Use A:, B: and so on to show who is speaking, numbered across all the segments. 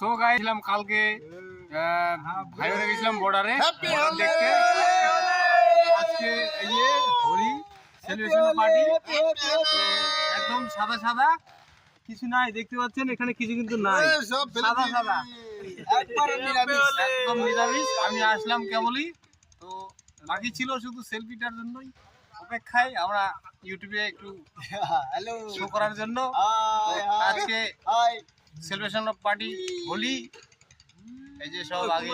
A: So গাইছিলাম কালকে ভাইরে গেছিলাম বর্ডারে দেখতে। আজকে এই যে হোলি সেলিব্রেশন পার্টি একদম সাদা সাদা, কিছু নাই দেখতে পাচ্ছেন এখানে, কিছু কিন্তু নাই, সাদা সাদা একদম নিরামিষ। আমি আসলাম কেবলই, তো বাকি ছিল শুধু সেলফিটার জন্যই অপেক্ষায়, আমরা ইউটিউবে একটু শো করার জন্য। আজকে সেলিব্রেশন অফ পার্টি হোলি, এই যে সব আগে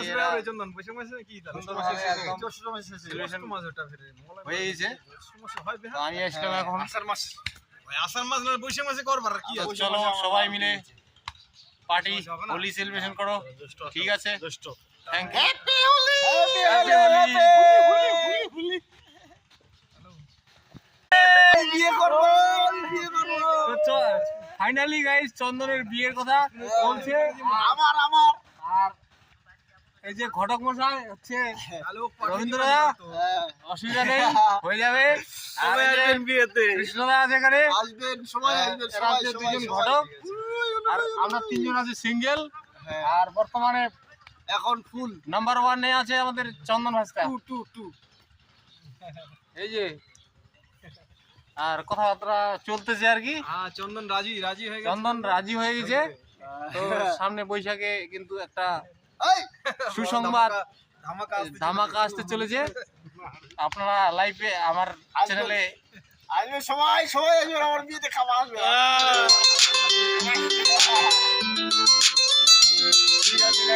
A: হয়ে গেছে। আমি আসলাম এখন, চলো সবাই মিলে পার্টি হোলি সেলিব্রেশন করো, ঠিক আছে? Thank you. ফাইনালি গাইস চন্দনের বিয়ের কথা বলছে আর এই যে ঘটক মশাই হচ্ছে রবীন্দ্র দা, অসুবিধা নেই, হয়ে যাবে। কৃষ্ণদা আছে এখানে, দুজন ঘটক, আর আমরা তিনজন আছে সিঙ্গেল। আর বর্তমানে এখন ফুল নাম্বার 1 এ আছে আমাদের চন্দন ভাস্তা, এই যে। আর কথাবার্তা চলতেছে আর কি। চন্দন রাজি হয়ে গেছে। তো সামনে বৈশাখে কিন্তু একটা সুসংবাদ ধামাকা আসতে চলেছে। আপনারা লাইভে আমার চ্যানেলে সবাই আমার বিয়েতে খাওয়া আসবে। ঠিক আছে।